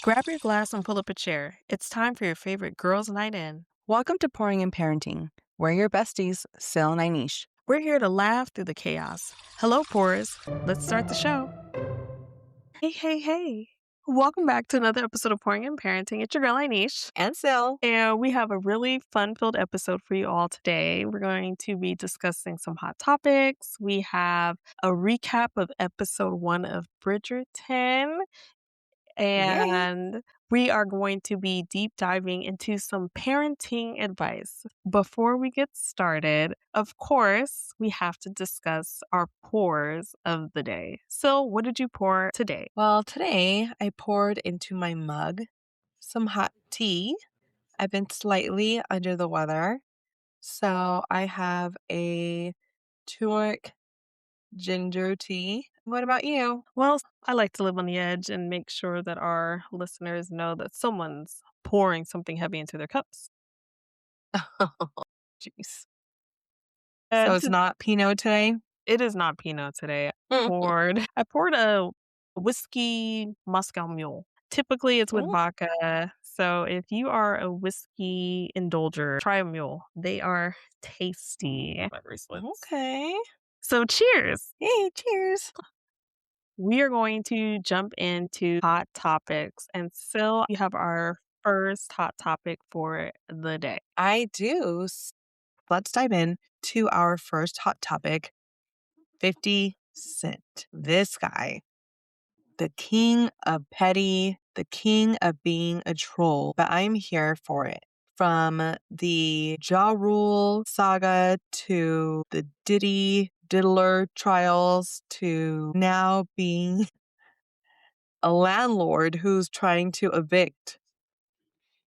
Grab your glass and pull up a chair. It's time for your favorite girls' night in. Welcome to Pouring and Parenting. We're your besties, Sil and Inish. We're here to laugh through the chaos. Hello, Pores. Let's start the show. Hey. Welcome back to another episode of Pouring and Parenting. It's your girl, Inish. And Sil. And we have a really fun-filled episode for you all today. We're going to be discussing some hot topics. We have a recap of episode 1 of Bridgerton. And we are going to be deep diving into some parenting advice. Before we get started, of course, we have to discuss our pours of the day. So, what did you pour today? Well, today I poured into my mug some hot tea. I've been slightly under the weather. So I have a turmeric ginger tea. What about you? Well, I like to live on the edge and make sure that our listeners know that someone's pouring something heavy into their cups. Jeez. So And it's not Pinot today? it is not Pinot today. Mm. I poured a whiskey Moscow Mule. Typically, it's with Mm, vodka. So if you are a whiskey indulger, try a Mule. They are tasty. okay. So cheers. Hey, cheers. We are going to jump into hot topics. And Sil, you have our first hot topic for the day. I do. Let's dive in to our first hot topic, 50 Cent. This guy, the king of petty, the king of being a troll, but I'm here for it. From the Ja Rule saga to the Diddy Diddler trials to now being a landlord who's trying to evict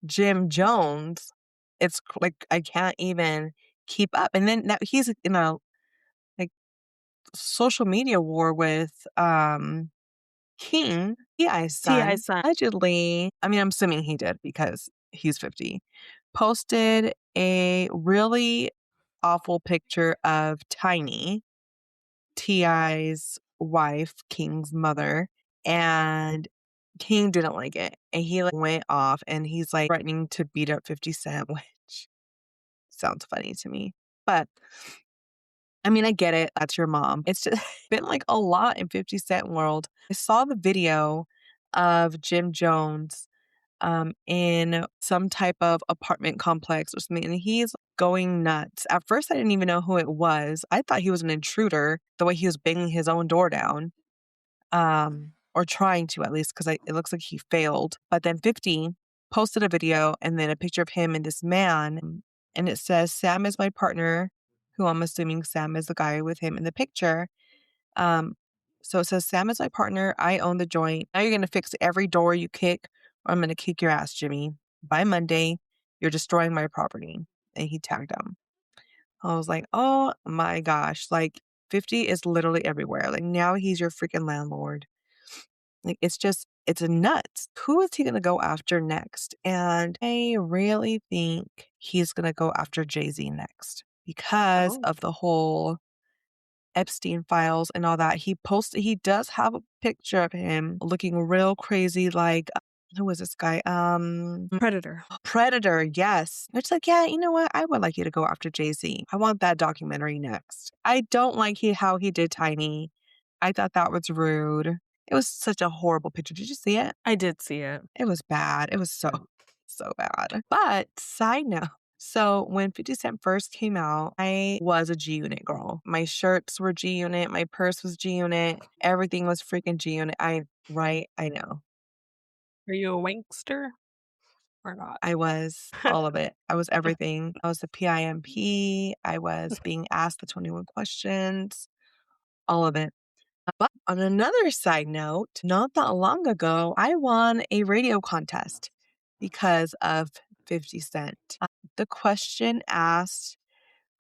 Jim Jones. It's like I can't even keep up. And then now he's in a like social media war with King, T.I.'s T.I. son, son. allegedly, I mean, I'm assuming he did because he's 50, posted a really awful picture of Tiny, T.I.'s wife, King's mother, and King didn't like it. And he went off and he's threatening to beat up 50 Cent, which sounds funny to me. But I mean, I get it. That's your mom. It's just been a lot in 50 Cent world. I saw the video of Jim Jones in some type of apartment complex or something, and he's going nuts. At first, I didn't even know who it was. I thought he was an intruder, the way he was banging his own door down, or trying to at least, because it looks like he failed. But then 50 posted a video and then a picture of him and this man, and it says, Sam is my partner, who I'm assuming Sam is the guy with him in the picture. So it says, Sam is my partner. I own the joint. Now you're going to fix every door you kick, or I'm going to kick your ass, Jimmy. By Monday, you're destroying my property. And he tagged him. I was like, oh my gosh. 50 is literally everywhere. Now he's your freaking landlord. It's a nuts. Who is he going to go after next? And I really think he's going to go after Jay-Z next because of the whole Epstein files and all that. He does have a picture of him looking real crazy who was this guy? Predator, yes. It's yeah, you know what? I would like you to go after Jay-Z. I want that documentary next. I don't like how he did Tiny. I thought that was rude. It was such a horrible picture. Did you see it? I did see it. It was bad. It was so bad. But side note, so when 50 Cent first came out, I was a G Unit girl. My shirts were G Unit. My purse was G Unit. Everything was freaking G Unit. I know. Are you a wankster or not? I was all of it. I was everything. I was the PIMP. I was being asked the 21 questions, all of it. But on another side note, not that long ago, I won a radio contest because of 50 Cent. The question asked,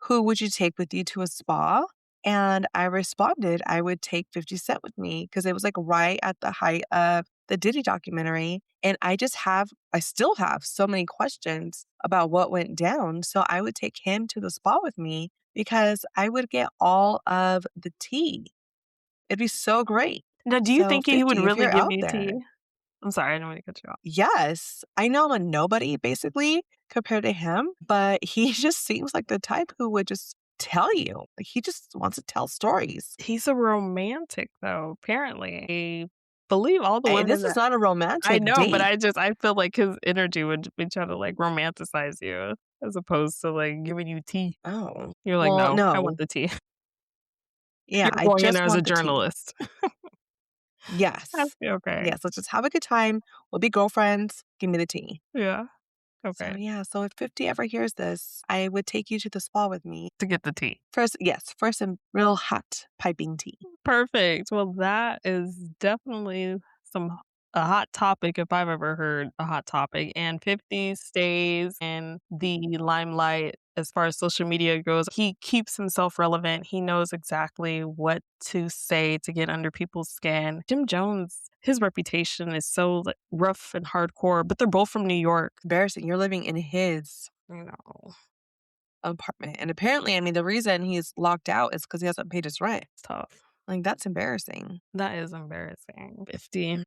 who would you take with you to a spa? And I responded, I would take 50 Cent with me because it was right at the height of the Diddy documentary. And I still have so many questions about what went down. So I would take him to the spa with me because I would get all of the tea. It'd be so great. Now, do you So think he would 50, if really you're give out you there, tea? I'm sorry, I didn't mean to cut you off. Yes, I know I'm a nobody basically compared to him, but he just seems like the type who would just tell you. Like, he just wants to tell stories. He's a romantic, though, apparently. I believe all the Hey, women this is that not a I romantic know, but date. I feel like his energy would be trying to, like, romanticize you as opposed to, like, giving you tea. Oh, You're like, well, "No, I want no. the tea." Yeah, You're I going in just there as a want the tea. journalist. Yes. Okay. Yes, let's just have a good time. We'll be girlfriends. Give me the tea. Yeah, So, okay. yeah, so if 50 ever hears this, I would take you to the spa with me. To get the tea. First, yes, first some real hot piping tea. Perfect. Well, that is definitely some a hot topic if I've ever heard a hot topic, and 50 stays in the limelight as far as social media goes. He keeps himself relevant. He knows exactly what to say to get under people's skin. Jim Jones, his reputation is so, like, rough and hardcore, but they're both from New York. Embarrassing. You're living in his You know, apartment. And apparently, I mean, the reason he's locked out is because he hasn't paid his rent. it's tough. Like, that's embarrassing. That is embarrassing. 50.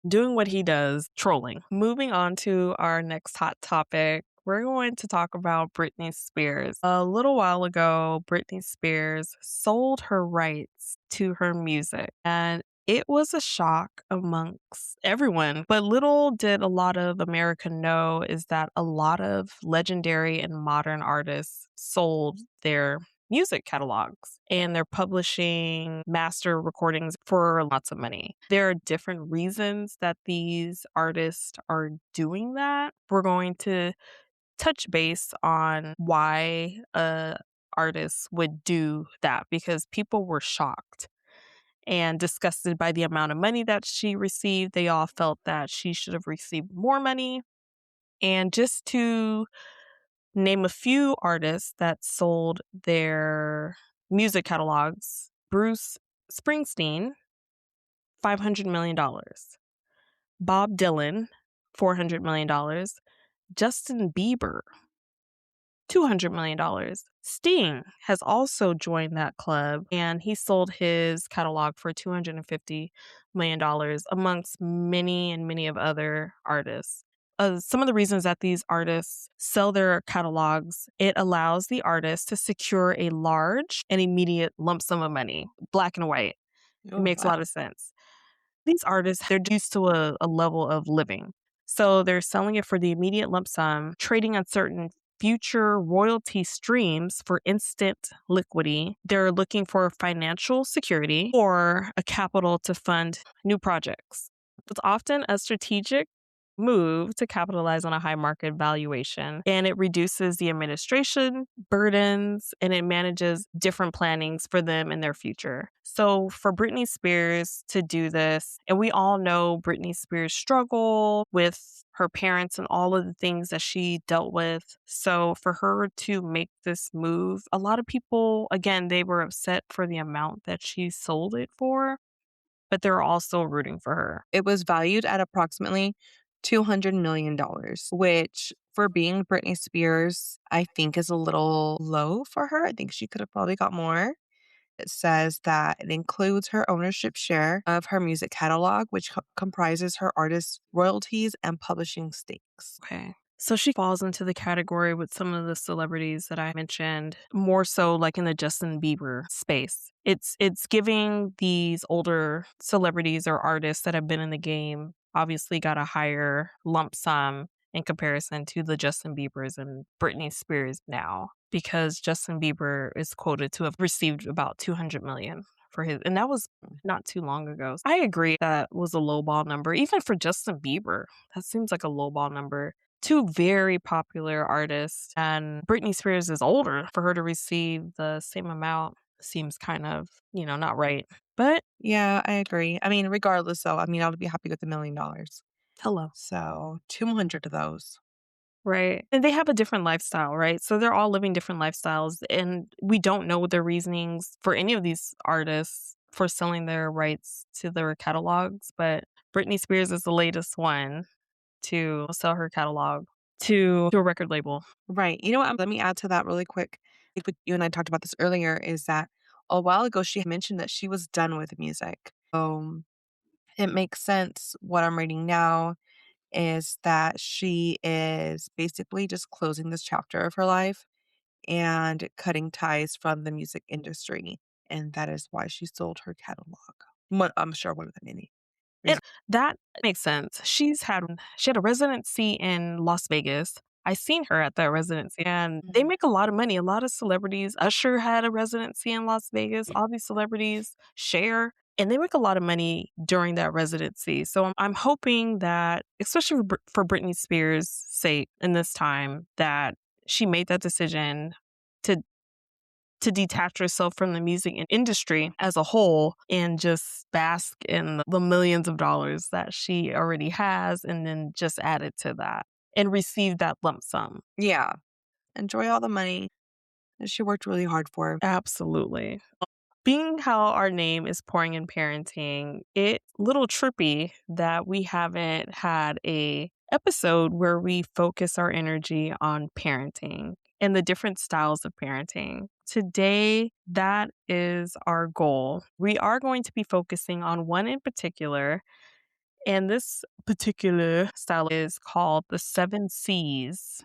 Doing what he does, trolling. Moving on to our next hot topic, we're going to talk about Britney Spears. A little while ago, Britney Spears sold her rights to her music, and it was a shock amongst everyone. But little did a lot of America know is that a lot of legendary and modern artists sold their music catalogs and they're publishing master recordings for lots of money. There are different reasons that these artists are doing that. We're going to touch base on why a artist would do that because people were shocked and disgusted by the amount of money that she received. They all felt that she should have received more money. And just to name a few artists that sold their music catalogs: Bruce Springsteen, $500 million; Bob Dylan, $400 million; Justin Bieber, $200 million. Sting has also joined that club and he sold his catalog for $250 million amongst many and many of other artists. Some of the reasons that these artists sell their catalogs, it allows the artist to secure a large and immediate lump sum of money, black and white. It Oh, makes a wow. lot of sense. These artists, they're used to a level of living. So they're selling it for the immediate lump sum, trading on certain future royalty streams for instant liquidity. They're looking for financial security or a capital to fund new projects. It's often a strategic move to capitalize on a high market valuation, and it reduces the administration burdens and it manages different plannings for them in their future. So for Britney Spears to do this, and we all know Britney Spears' struggle with her parents and all of the things that she dealt with. So for her to make this move, a lot of people, again, they were upset for the amount that she sold it for, but they're also rooting for her. It was valued at approximately $200 million, which for being Britney Spears, I think is a little low for her. I think she could have probably got more. It says that it includes her ownership share of her music catalog, which comprises her artist royalties and publishing stakes. Okay. So she falls into the category with some of the celebrities that I mentioned, more so like in the Justin Bieber space. It's giving these older celebrities or artists that have been in the game obviously got a higher lump sum in comparison to the Justin Biebers and Britney Spears now because Justin Bieber is quoted to have received about 200 million for his, and that was not too long ago. I agree that was a lowball number even for Justin Bieber. That seems like a lowball number. Two very popular artists, and Britney Spears is older. For her to receive the same amount seems kind of, not right. But Yeah, I agree. I mean, regardless, though, I mean, I would be happy with $1 million. hello. So 200 of those. Right. And they have a different lifestyle, right? So they're all living different lifestyles. And we don't know their reasonings for any of these artists for selling their rights to their catalogs. But Britney Spears is the latest one to sell her catalog to a record label. Right. You know what? Let me add to that really quick. Like what you and I talked about this earlier is that a while ago she had mentioned that she was done with music. It makes sense. What I'm reading now is that she is basically just closing this chapter of her life and cutting ties from the music industry, and that is why she sold her catalog. I'm sure one of the many And reasons. that makes sense. She had a residency in Las Vegas. I seen her at that residency, and they Mhm. make a lot of money. A lot of celebrities. Usher had a residency in Las Vegas. All these celebrities share, and they make a lot of money during that residency. So I'm hoping that, especially for Britney Spears' sake, in this time, that she made that decision to detach herself from the music industry as a whole and just bask in the millions of dollars that she already has and then just add it to that and receive that lump sum. Yeah, enjoy all the money that she worked really hard for. Absolutely. Being how our name is pouring in parenting, it's a little trippy that we haven't had a episode where we focus our energy on parenting and the different styles of parenting. Today, that is our goal. We are going to be focusing on one in particular, and this particular style is called the 7 C's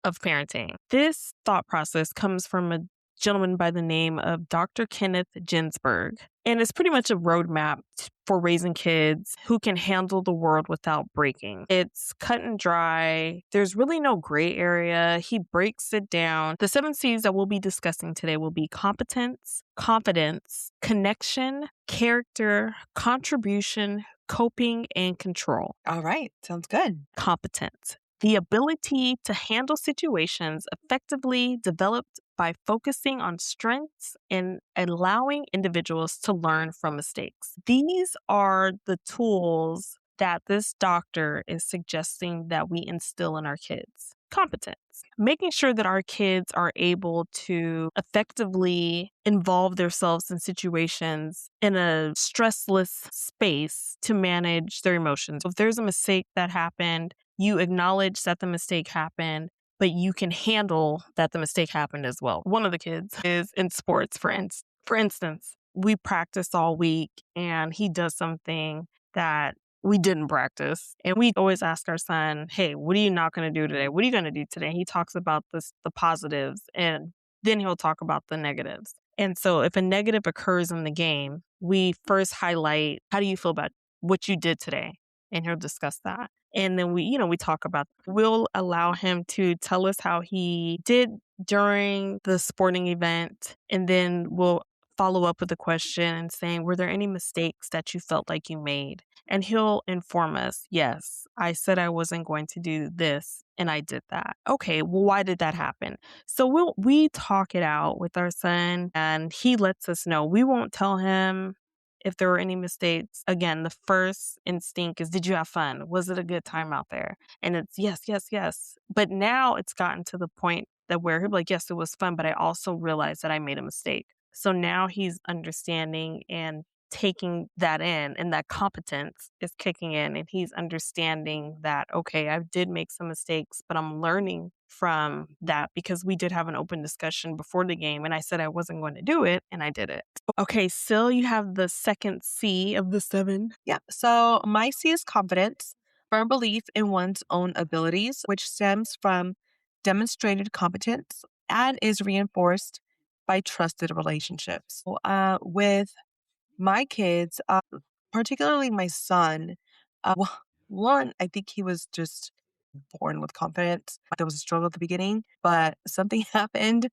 of parenting. This thought process comes from a gentleman by the name of Dr. Kenneth Ginsburg. And it's pretty much a roadmap for raising kids who can handle the world without breaking. It's cut and dry. There's really no gray area. He breaks it down. The 7 C's that we'll be discussing today will be competence, confidence, connection, character, contribution, coping, and control. All right, sounds good. Competence, the ability to handle situations effectively developed by focusing on strengths and allowing individuals to learn from mistakes. These are the tools that this doctor is suggesting that we instill in our kids. Competence, making sure that our kids are able to effectively involve themselves in situations in a stressless space to manage their emotions. If there's a mistake that happened, you acknowledge that the mistake happened, but you can handle that the mistake happened as well. One of the kids is in sports, for instance. We practice all week and he does something that we didn't practice. And we always ask our son, hey, what are you not going to do today? What are you going to do today? He talks about the positives, and then he'll talk about the negatives. And so if a negative occurs in the game, we first highlight, how do you feel about what you did today? And he'll discuss that. And then we talk about, we'll allow him to tell us how he did during the sporting event. And then we'll follow up with a question and saying, were there any mistakes that you felt like you made? And he'll inform us, yes, I said I wasn't going to do this and I did that. Okay, well, why did that happen? So we talk it out with our son and he lets us know. We won't tell him if there were any mistakes. Again, the first instinct is, did you have fun? Was it a good time out there? And it's yes, yes, yes. But now it's gotten to the point that where he'll be like, yes, it was fun, but I also realized that I made a mistake. So now he's understanding and taking that in, and that competence is kicking in, and he's understanding that, okay, I did make some mistakes, but I'm learning from that because we did have an open discussion before the game and I said I wasn't going to do it and I did it. Okay, Sil, you have the second C of the 7. Yeah. So my C is confidence, firm belief in one's own abilities, which stems from demonstrated competence and is reinforced by trusted relationships. With my kids, particularly my son, well, one, I think he was just born with confidence. There was a struggle at the beginning, but something happened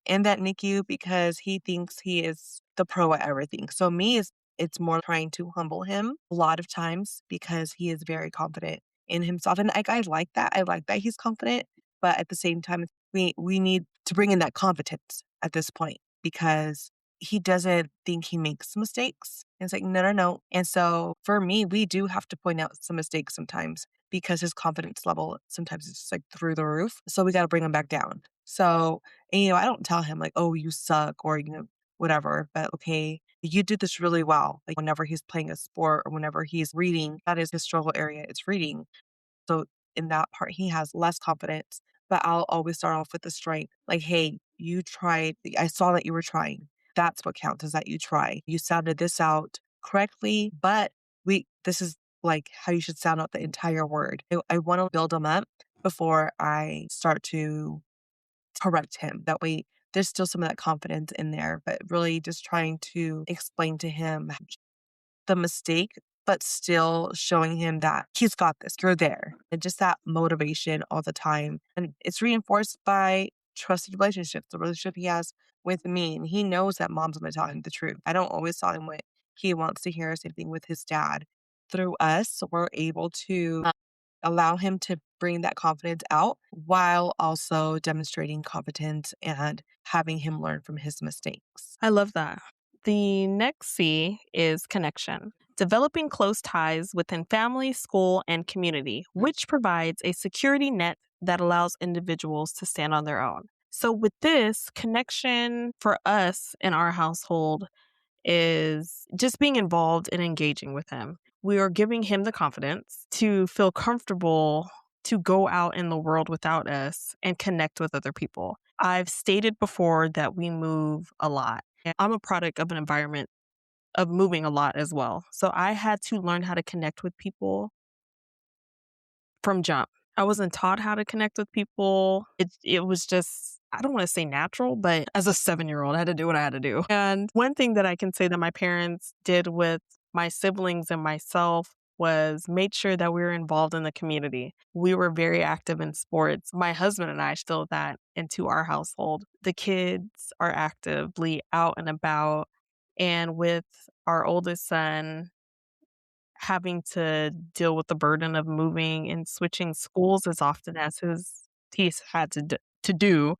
in that NICU because he thinks he is the pro at everything. So me is it's more trying to humble him a lot of times because he is very confident in himself. And I like that. I like that he's confident, but at the same time, we need to bring in that competence at this point because he doesn't think he makes mistakes. And it's like, no, no, no. And so for me, we do have to point out some mistakes sometimes because his confidence level sometimes is just like through the roof. So we got to bring him back down. So and, I don't tell him like, "Oh, you suck," or, whatever, but, "Okay, you did this really well." Like, whenever he's playing a sport or whenever he's reading, that is his struggle area, it's reading. So, in that part, he has less confidence, but I'll always start off with the strength. Like, "Hey, you tried. I saw that you were trying. That's what counts is that you tried. You sounded this out correctly, but this is like how you should sound out the entire word. I want to build him up before I start to correct him. That way, there's still some of that confidence in there, but really just trying to explain to him the mistake, but still showing him that he's got this, you're there. And just that motivation all the time. And it's reinforced by trusted relationships, the relationship he has with me. And he knows that mom's going to tell him the truth. I don't always tell him what he wants to hear. Same thing with his dad. Through us, we're able to allow him to bring that confidence out while also demonstrating competence and having him learn from his mistakes. I love that. The next C is connection. Developing close ties within family, school, and community, which provides a security net that allows individuals to stand on their own. So, with this, connection for us in our household is just being involved and engaging with him. We are giving him the confidence to feel comfortable to go out in the world without us and connect with other people. I've stated before that we move a lot. And I'm a product of an environment of moving a lot as well. So I had to learn how to connect with people from jump. I wasn't taught how to connect with people. It was just, I don't want to say natural, but as a 7-year-old, I had to do what I had to do. And one thing that I can say that my parents did with my siblings and myself was made sure that we were involved in the community. We were very active in sports. My husband and I instilled that into our household. The kids are actively out and about. And with our oldest son having to deal with the burden of moving and switching schools as often as he's had to do,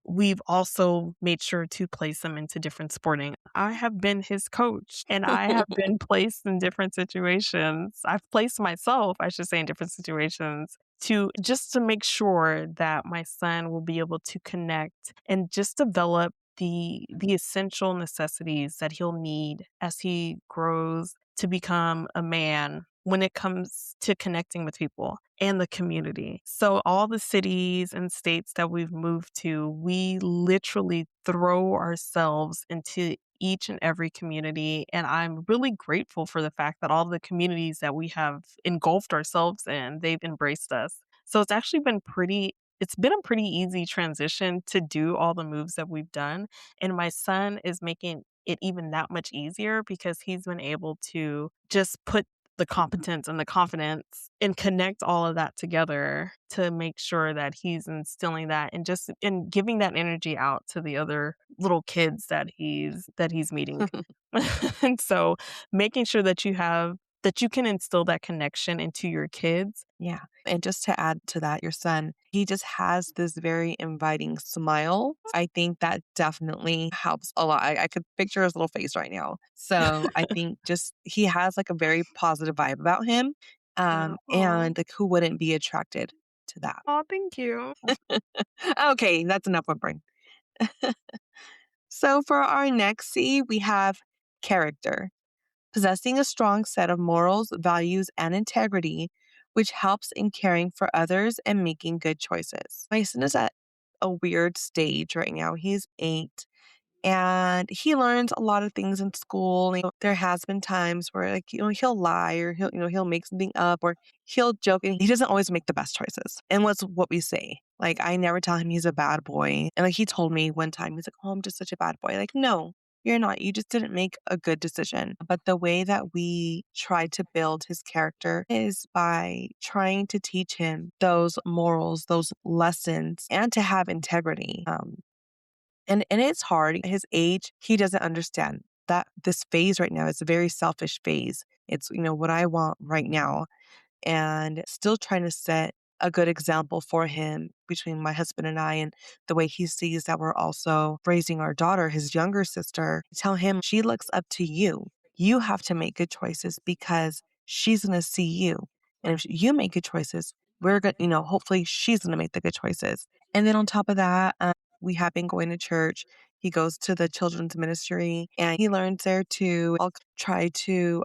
we've also made sure to place him into different sporting. I have been his coach and I have been placed in different situations. I've placed myself, I should say, in different situations to just to make sure that my son will be able to connect and just develop the essential necessities that he'll need as he grows to become a man when it comes to connecting with people and the community. So all the cities and states that we've moved to, we literally throw ourselves into each and every community. And I'm really grateful for the fact that all the communities that we have engulfed ourselves in, they've embraced us. So it's been a pretty easy transition to do all the moves that we've done. And my son is making it even that much easier because he's been able to just put the competence and the confidence and connect all of that together to make sure that he's instilling that and just and giving that energy out to the other little kids that he's meeting. And so making sure that you can instill that connection into your kids. Yeah. And just to add to that, your son, he just has this very inviting smile. I think that definitely helps a lot. I could picture his little face right now. So I think just he has like a very positive vibe about him. Oh, And like who wouldn't be attracted to that? oh, thank you. Okay, that's enough whimpering. So for our next C, we have character. Possessing a strong set of morals, values, and integrity, which helps in caring for others and making good choices. My son is at a weird stage right now. He's 8 and he learns a lot of things in school. There has been times where he'll lie or he'll make something up or he'll joke and he doesn't always make the best choices. And what's what we say. Like I never tell him he's a bad boy. And like he told me one time, he's like, "Oh, I'm just such a bad boy." Like, no, you're not. You just didn't make a good decision. But the way that we try to build his character is by trying to teach him those morals, those lessons, and to have integrity. And it's hard. His age, he doesn't understand that this phase right now is a very selfish phase. It's, what I want right now and still trying to set a good example for him between my husband and I and the way he sees that we're also raising our daughter, his younger sister. Tell him she looks up to you. You have to make good choices because she's going to see you. And if you make good choices, we're going to, hopefully she's going to make the good choices. And then on top of that, we have been going to church. He goes to the children's ministry and he learns there too. I'll try to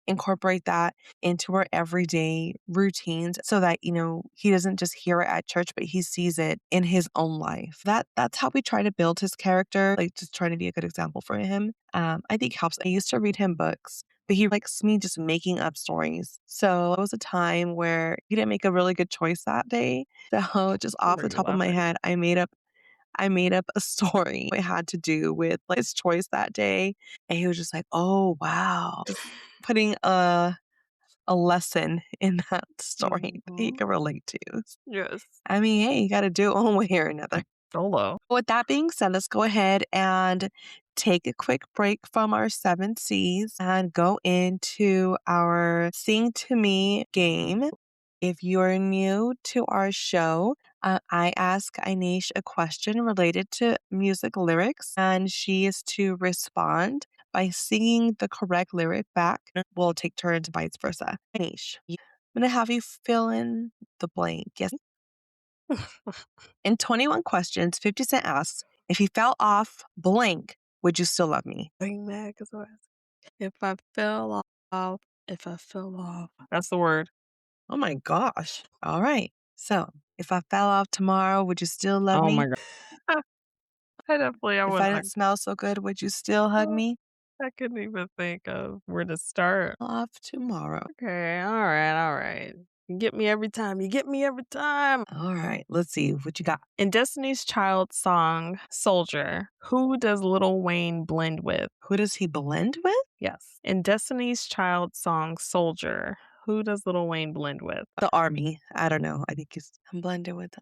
incorporate that into our everyday routines so that, he doesn't just hear it at church, but he sees it in his own life. That's how we try to build his character, like just trying to be a good example for him. I think helps. I used to read him books but he likes me just making up stories. So it was a time where he didn't make a really good choice that day. So just Why off are the you top of my laughing? head, I made up a story. It had to do with like, his choice that day. And he was just like, oh wow. Just putting a lesson in that story that he Mhm. can relate to. Yes. I mean, hey, you gotta do it one way or another. Solo. With that being said, let's go ahead and take a quick break from our 7 C's and go into our Sing to Me game. If you're new to our show, I ask Inish a question related to music lyrics, and she is to respond by singing the correct lyric back. We'll take turns, vice versa. Inish, I'm going to have you fill in the blank. Yes. In 21 questions, 50 Cent asks, if he fell off blank, would you still love me? Are you mad 'cause I if I fell off, if I fell off. That's the word. Oh my gosh. All right. So, if I fell off tomorrow, would you still love Oh me? my god. I If would I not. didn't smell so good, would you still hug me? I couldn't even think of where to start. Off tomorrow. Okay, alright, alright. You get me every time, you get me every time. All right. Let's see what you got. In Destiny's Child song, "Soldier," who does Lil Wayne blend with? Who does he blend with? Yes. In Destiny's Child song, "Soldier," who does Lil Wayne blend with? The army. I don't know. I think I'm blended with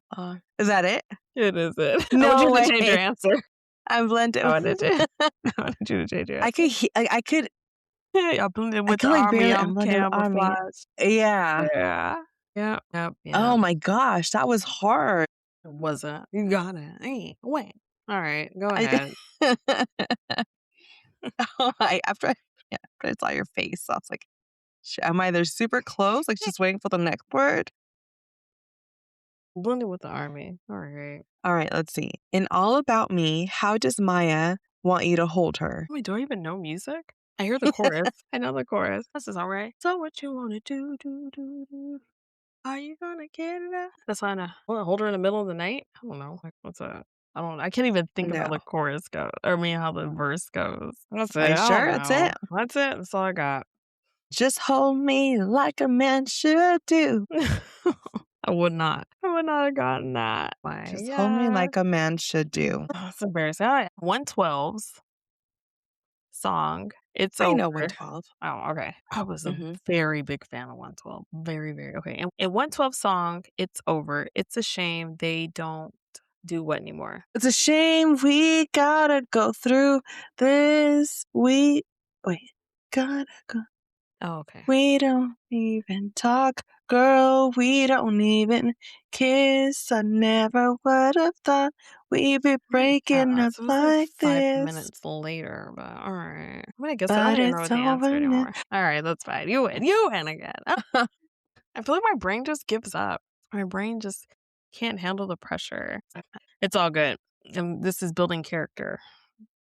Is that it? It is it. I want No you to change your way. answer. I'm blended. I wanted you I wanted you to change your I answer. could I could I blended I with could the like army, barely I'm I'm blended with army. camouflage. Yeah. Yeah. Yep, yep, Oh yep. my gosh, that was hard. It wasn't. You got it. Hey, wait. Alright, go I ahead. after I saw your face, I was like, am I either super close, like just waiting for the next word? Blended with the army. Alright. All right, let's see. In All About Me, how does Maya want you to hold her? Wait, do I even know music? I hear the chorus. I know the chorus. This is alright. So what you wanna do? Are you gonna get it up? That's on a well, hold her in the middle of the night? I don't know. Like, what's that? I can't even think of how No. the chorus goes. Or I mean, how the verse goes. That's it. Are you I don't sure that's it? know. That's it. That's all I got. Just hold me like a man should do. I would not. I would not have gotten that. My Just hold me God. like a man should do. Oh, it's embarrassing. All right. 112's song, It's I Over. know 112. Oh, okay. I was a Hmm. very big fan of 112. Very, very okay. And in 112 song, It's Over. It's a shame they don't do what anymore? It's a shame we gotta go through this. Wait, gotta go. Oh, okay. We don't even talk, girl. We don't even kiss. I never would have thought we'd be Oh my breaking god. up So it was like like 5 this. minutes later, but alright. I mean, I guess I don't But even remember it's the answer over now. anymore. Alright, that's fine. You win. You win again. I feel like my brain just gives up. My brain just can't handle the pressure. It's all good. And this is building character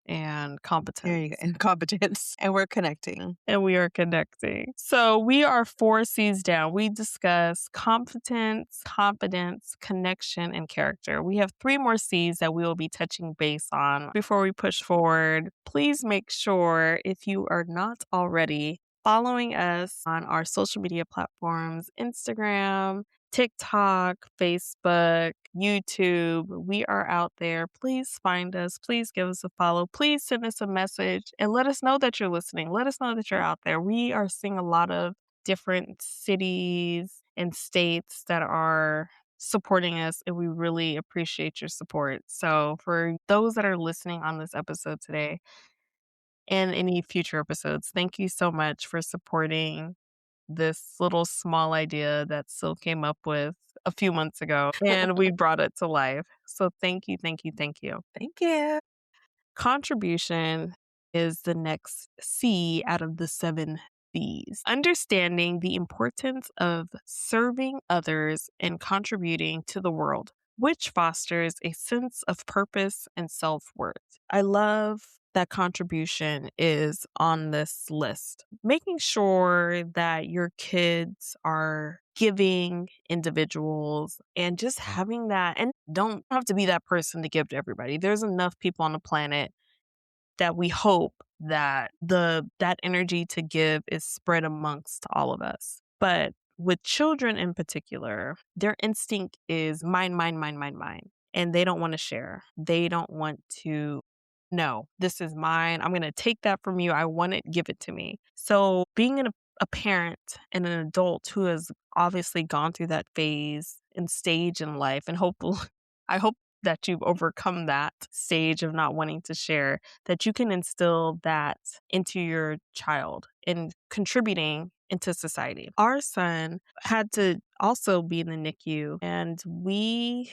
and There you go. competence. Incompetence. And we're connecting. And we are connecting. So we are 4 C's down. We discuss competence, confidence, connection, and character. We have 3 more C's that we will be touching base on. Before we push forward, please make sure if you are not already following us on our social media platforms, Instagram, TikTok, Facebook, YouTube. We are out there. Please find us. Please give us a follow. Please send us a message and let us know that you're listening. Let us know that you're out there. We are seeing a lot of different cities and states that are supporting us, and we really appreciate your support. So, for those that are listening on this episode today and any future episodes, thank you so much for supporting this little small idea that Sil came up with a few months ago, and we brought it to life. So thank you, thank you, thank you. Thank you. Contribution is the next C out of the 7 C's. Understanding the importance of serving others and contributing to the world, which fosters a sense of purpose and self worth. I love that contribution is on this list. Making sure that your kids are giving individuals and just having that, and don't have to be that person to give to everybody. There's enough people on the planet that we hope that energy to give is spread amongst all of us. But with children in particular, their instinct is mine, mine, mine, mine, mine. And they don't want to share. They don't want to, no, this is mine. I'm going to take that from you. I want it, give it to me. So being a parent and an adult who has obviously gone through that phase and stage in life, and hopefully, I hope that you've overcome that stage of not wanting to share, that you can instill that into your child and contributing into society. Our son had to also be in the NICU, and we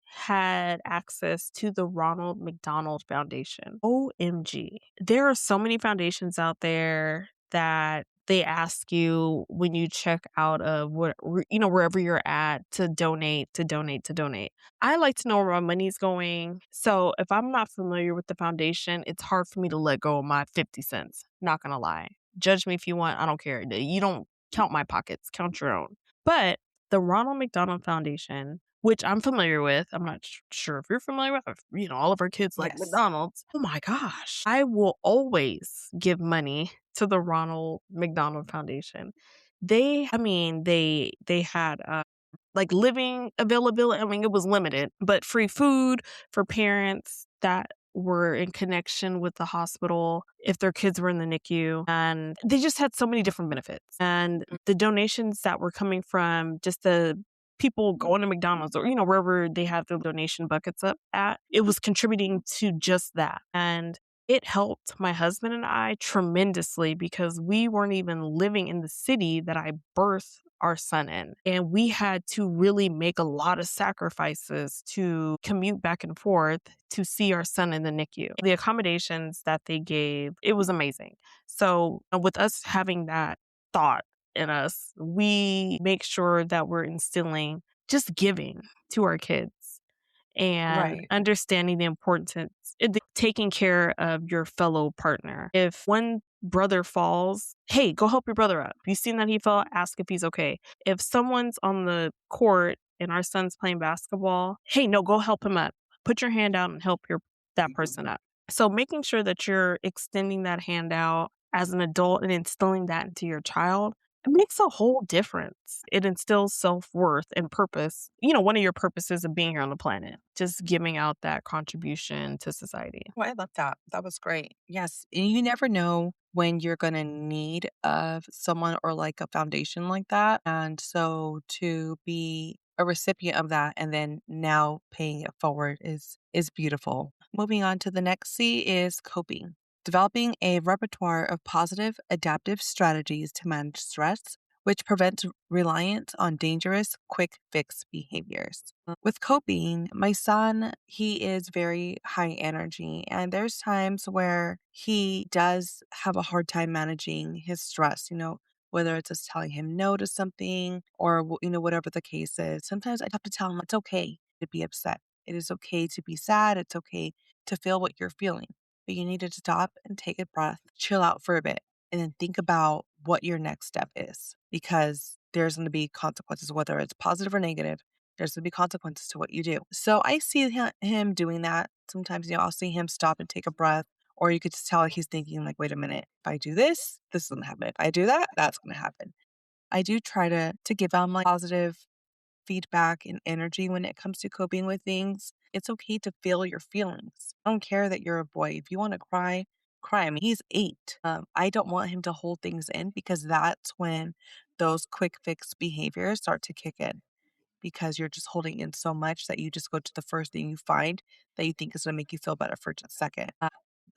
had access to the Ronald McDonald Foundation. OMG. There are so many foundations out there that they ask you when you check out of wherever you're at to donate, to donate, to donate. I like to know where my money's going. So if I'm not familiar with the foundation, it's hard for me to let go of my 50 cents. Not gonna lie. Judge me if you want. I don't care. You don't count my pockets, count your own. But the Ronald McDonald Foundation, which I'm familiar with. I'm not sure if you're familiar with, all of our kids like Yes. McDonald's. Oh my gosh. I will always give money to the Ronald McDonald Foundation. They had like living availability. I mean, it was limited, but free food for parents that were in connection with the hospital if their kids were in the NICU. And they just had so many different benefits. And the donations that were coming from just the people going to McDonald's or, wherever they have their donation buckets up at, it was contributing to just that. And it helped my husband and I tremendously because we weren't even living in the city that I birthed our son in. And we had to really make a lot of sacrifices to commute back and forth to see our son in the NICU. The accommodations that they gave, it was amazing. So with us having that thought in us, we make sure that we're instilling just giving to our kids and Right. understanding the importance of taking care of your fellow partner. If one brother falls, hey, go help your brother up. You seen that he fell? Ask if he's okay. If someone's on the court and our son's playing basketball, hey, no, go help him up. Put your hand out and help that person up. So making sure that you're extending that hand out as an adult and instilling that into your child, it makes a whole difference. It instills self-worth and purpose. One of your purposes of being here on the planet, just giving out that contribution to society. Oh, I love that. That was great. Yes. And you never know when you're going to need of someone or like a foundation like that. And so to be a recipient of that and then now paying it forward is beautiful. Moving on to the next C is coping. Developing a repertoire of positive adaptive strategies to manage stress, which prevents reliance on dangerous quick fix behaviors. With coping, my son, he is very high energy, and there's times where he does have a hard time managing his stress, whether it's just telling him no to something or, whatever the case is. Sometimes I have to tell him it's okay to be upset. It is okay to be sad. It's okay to feel what you're feeling, but you need to stop and take a breath, chill out for a bit, and then think about what your next step is because there's going to be consequences, whether it's positive or negative. There's going to be consequences to what you do. So I see him doing that. Sometimes, I'll see him stop and take a breath, or you could just tell he's thinking, like, wait a minute, if I do this, this is going to happen. If I do that, that's going to happen. I do try to give him like positive feedback and energy when it comes to coping with things. It's okay to feel your feelings. I don't care that you're a boy. If you want to cry, cry. I mean, he's 8. I don't want him to hold things in because that's when those quick fix behaviors start to kick in because you're just holding in so much that you just go to the first thing you find that you think is going to make you feel better for just a second.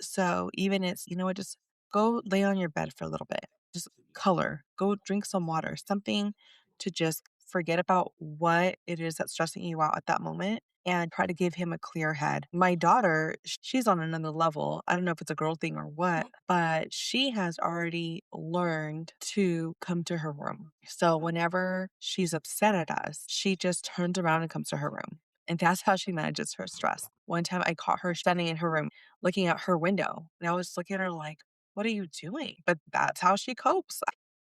So even it's, just go lay on your bed for a little bit, just color, go drink some water, something to just forget about what it is that's stressing you out at that moment and try to give him a clear head. My daughter, she's on another level. I don't know if it's a girl thing or what, but she has already learned to come to her room. So whenever she's upset at us, she just turns around and comes to her room. And that's how she manages her stress. One time I caught her standing in her room looking out her window. And I was looking at her like, what are you doing? But that's how she copes.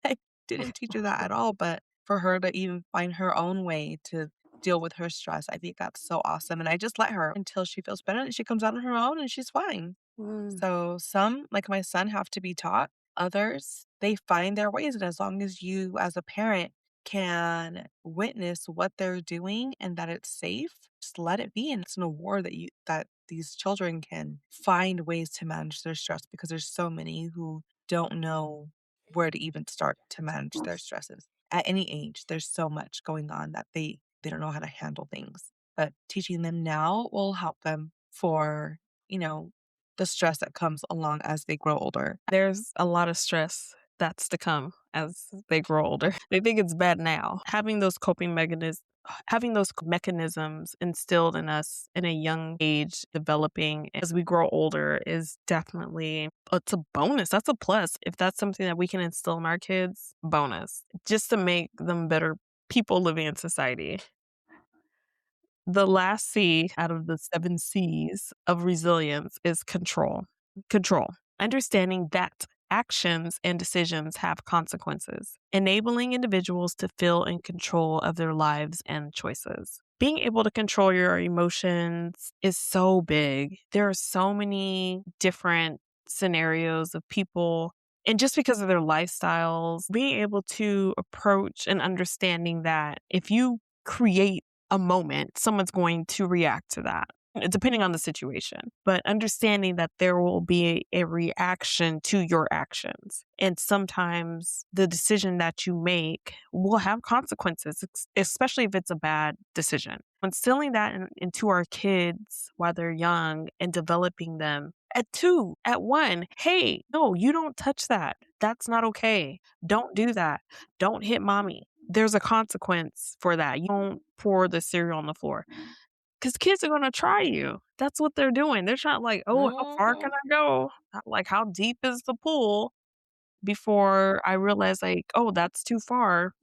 I didn't teach her that at all. But for her to even find her own way to deal with her stress, I think that's so awesome. And I just let her until she feels better and she comes out on her own and she's fine. Mm. So some, like my son, have to be taught. Others, they find their ways. And as long as you, as a parent, can witness what they're doing and that it's safe, just let it be. And it's an award that these children can find ways to manage their stress because there's so many who don't know where to even start to manage their stresses. At any age, there's so much going on that they don't know how to handle things. But teaching them now will help them for, you know, the stress that comes along as they grow older. There's a lot of stress that's to come as they grow older. They think it's bad now. Having those mechanisms instilled in us in a young age, developing as we grow older is definitely it's a bonus. That's a plus. If that's something that we can instill in our kids, bonus. Just to make them better people living in society. The last C out of the 7 C's of resilience is control. Control. Understanding that actions and decisions have consequences, enabling individuals to feel in control of their lives and choices. Being able to control your emotions is so big. There are so many different scenarios of people, and just because of their lifestyles, being able to approach and understanding that if you create a moment, someone's going to react to that, depending on the situation. But understanding that there will be a reaction to your actions. And sometimes the decision that you make will have consequences, especially if it's a bad decision. Instilling that into our kids while they're young and developing them at 2, at 1, hey, no, you don't touch that. That's not okay. Don't do that. Don't hit mommy. There's a consequence for that. You don't pour the cereal on the floor because kids are going to try you. That's what they're doing. They're trying like, oh, how far can Mhm. I go? Like, how deep is the pool before I realize, like, oh, that's too far.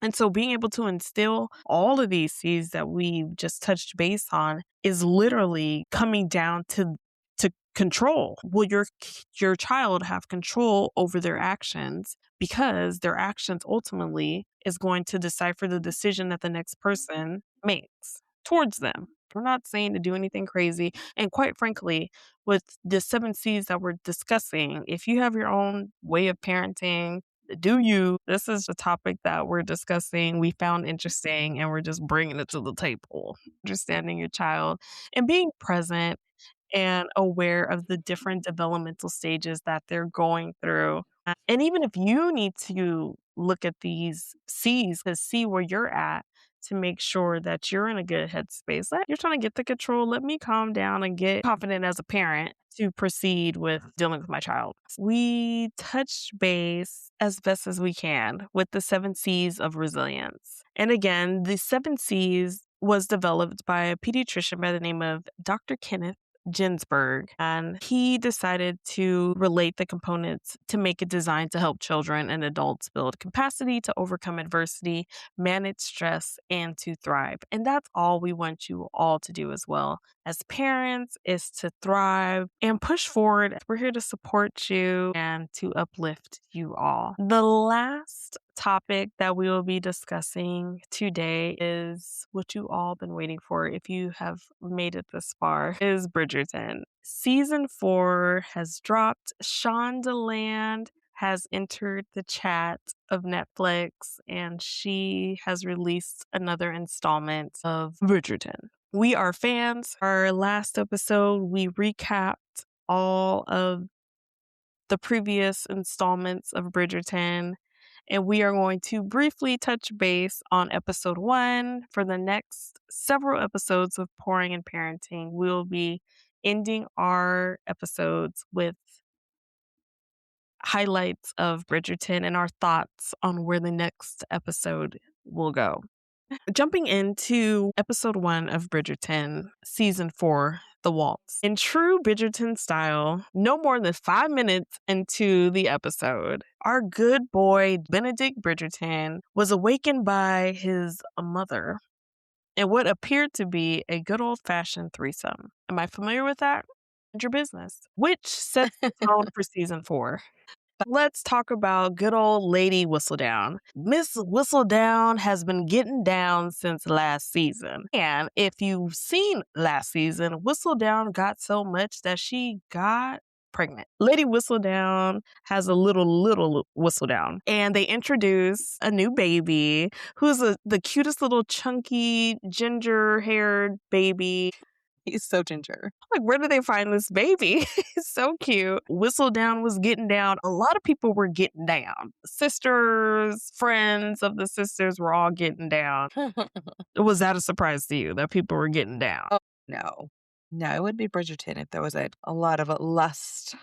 And so being able to instill all of these C's that we've just touched base on is literally coming down to control. Will your child have control over their actions because their actions ultimately is going to decipher the decision that the next person makes towards them. We're not saying to do anything crazy. And quite frankly, with the 7 C's that we're discussing, if you have your own way of parenting, do you? This is a topic that we're discussing, we found interesting, and we're just bringing it to the table. Understanding your child and being present and aware of the different developmental stages that they're going through. And even if you need to look at these C's to see where you're at to make sure that you're in a good headspace. You're trying to get the control. Let me calm down and get confident as a parent to proceed with dealing with my child. We touch base as best as we can with the 7 C's of resilience. And again, the 7 C's was developed by a pediatrician by the name of Dr. Kenneth Ginsburg, and he decided to relate the components to make it designed to help children and adults build capacity to overcome adversity, manage stress, and to thrive. And that's all we want you all to do as well as parents, is to thrive and push forward. We're here to support you and to uplift you all. The last topic that we will be discussing today is what you all been waiting for if you have made it this far, is Bridgerton. Season 4 has dropped. Shondaland has entered the chat of Netflix and she has released another installment of Bridgerton. We are fans. Our last episode, we recapped all of the previous installments of Bridgerton, and we are going to briefly touch base on episode 1. For the next several episodes of Pouring and Parenting, we'll be ending our episodes with highlights of Bridgerton and our thoughts on where the next episode will go. Jumping into episode 1 of Bridgerton, season 4, The Waltz. In true Bridgerton style, no more than 5 minutes into the episode, our good boy Benedict Bridgerton was awakened by his mother and what appeared to be a good old-fashioned threesome. Am I familiar with that? Mind your business. Which sets the tone for season 4. Let's talk about good old Lady Whistledown. Miss Whistledown has been getting down since last season. And if you've seen last season, Whistledown got so much that she got pregnant. Lady Whistledown has a little Whistledown. And they introduce a new baby who's the cutest little chunky ginger haired baby. He's so ginger. Like, where did they find this baby? It's so cute. Whistledown was getting down. A lot of people were getting down. Sisters, friends of the sisters were all getting down. Was that a surprise to you that people were getting down? Oh, no. No, it would be Bridgerton if there was a lot of lust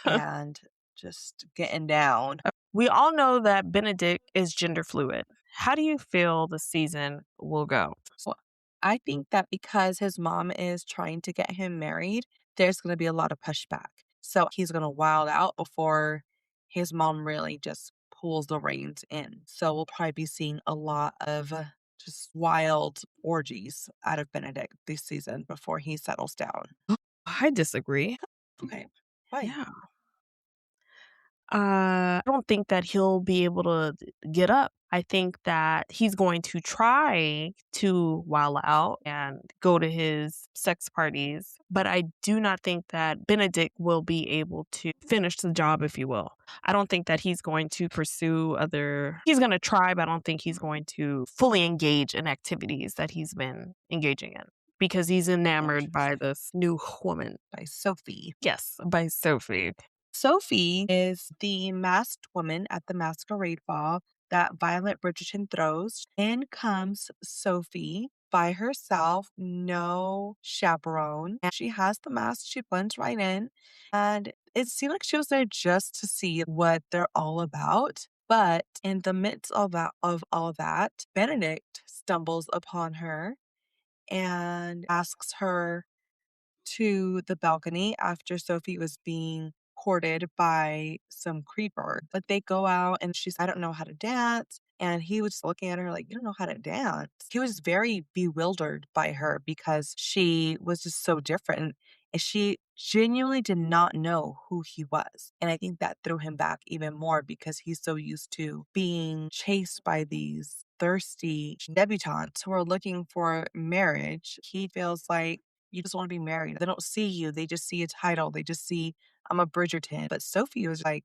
and just getting down. We all know that Benedict is gender fluid. How do you feel the season will go? Well, I think that because his mom is trying to get him married, there's going to be a lot of pushback. So he's going to wild out before his mom really just pulls the reins in. So we'll probably be seeing a lot of just wild orgies out of Benedict this season before he settles down. I disagree. Okay. Why? Yeah. I don't think that he'll be able to get up. I think that he's going to try to wild out and go to his sex parties, but I do not think that Benedict will be able to finish the job, if you will. I don't think that he's going to pursue he's going to try, but I don't think he's going to fully engage in activities that he's been engaging in because he's enamored by this new woman. By Sophie. Yes, by Sophie. Sophie is the masked woman at the masquerade ball that Violet Bridgerton throws. In comes Sophie by herself, no chaperone. And she has the mask, she blends right in. And it seemed like she was there just to see what they're all about. But in the midst of all that, Benedict stumbles upon her and asks her to the balcony after Sophie was being courted by some creeper. But they go out and she's, I don't know how to dance. And he was looking at her like, you don't know how to dance. He was very bewildered by her because she was just so different. And she genuinely did not know who he was. And I think that threw him back even more because he's so used to being chased by these thirsty debutantes who are looking for marriage. He feels like you just want to be married. They don't see you. They just see a title. They just see, I'm a Bridgerton. But Sophie was like,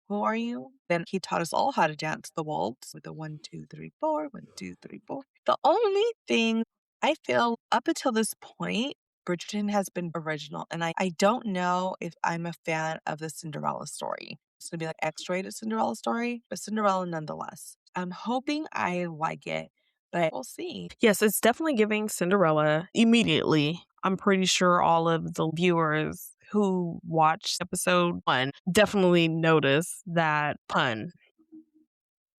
who are you? Then he taught us all how to dance the waltz with the 1, 2, 3, 4, 1, 2, 3, 4. The only thing I feel up until this point, Bridgerton has been original. And I don't know if I'm a fan of the Cinderella story. It's going to be like X-rated Cinderella story, but Cinderella nonetheless. I'm hoping I like it, but we'll see. Yes, it's definitely giving Cinderella immediately. I'm pretty sure all of the viewers who watched episode 1 definitely noticed that pun.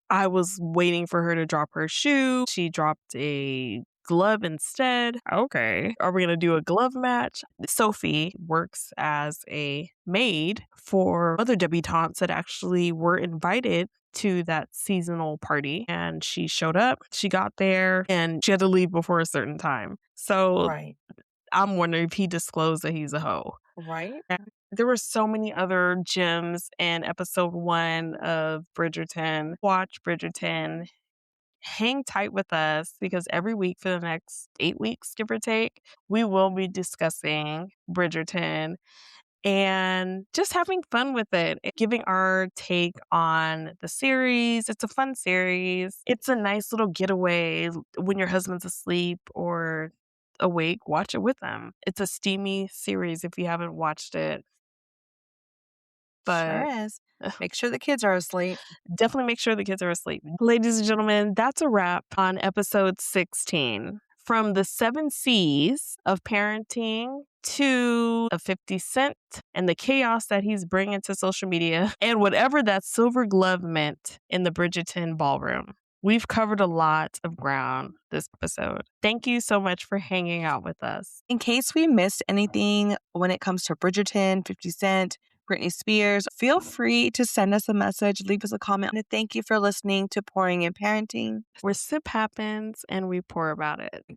I was waiting for her to drop her shoe. She dropped a glove instead. Okay. Are we going to do a glove match? Sophie works as a maid for other debutantes that actually were invited to that seasonal party. And she showed up, she got there, and she had to leave before a certain time. So Right. I'm wondering if he disclosed that he's a hoe. Right. And there were so many other gems in episode 1 of Bridgerton. Watch Bridgerton. Hang tight with us because every week for the next 8 weeks, give or take, we will be discussing Bridgerton and just having fun with it, giving our take on the series. It's a fun series. It's a nice little getaway when your husband's asleep or awake. Watch it with them. It's a steamy series if you haven't watched it. Sure But is. Make sure the kids are asleep. definitely make sure the kids are asleep. Ladies and gentlemen, that's a wrap on episode 16. From the 7 C's of parenting to a 50 Cent and the chaos that he's bringing to social media and whatever that silver glove meant in the Bridgerton ballroom. We've covered a lot of ground this episode. Thank you so much for hanging out with us. In case we missed anything when it comes to Bridgerton, 50 Cent, Britney Spears, feel free to send us a message, leave us a comment. And thank you for listening to Pouring in Parenting. Where sip happens and we pour about it.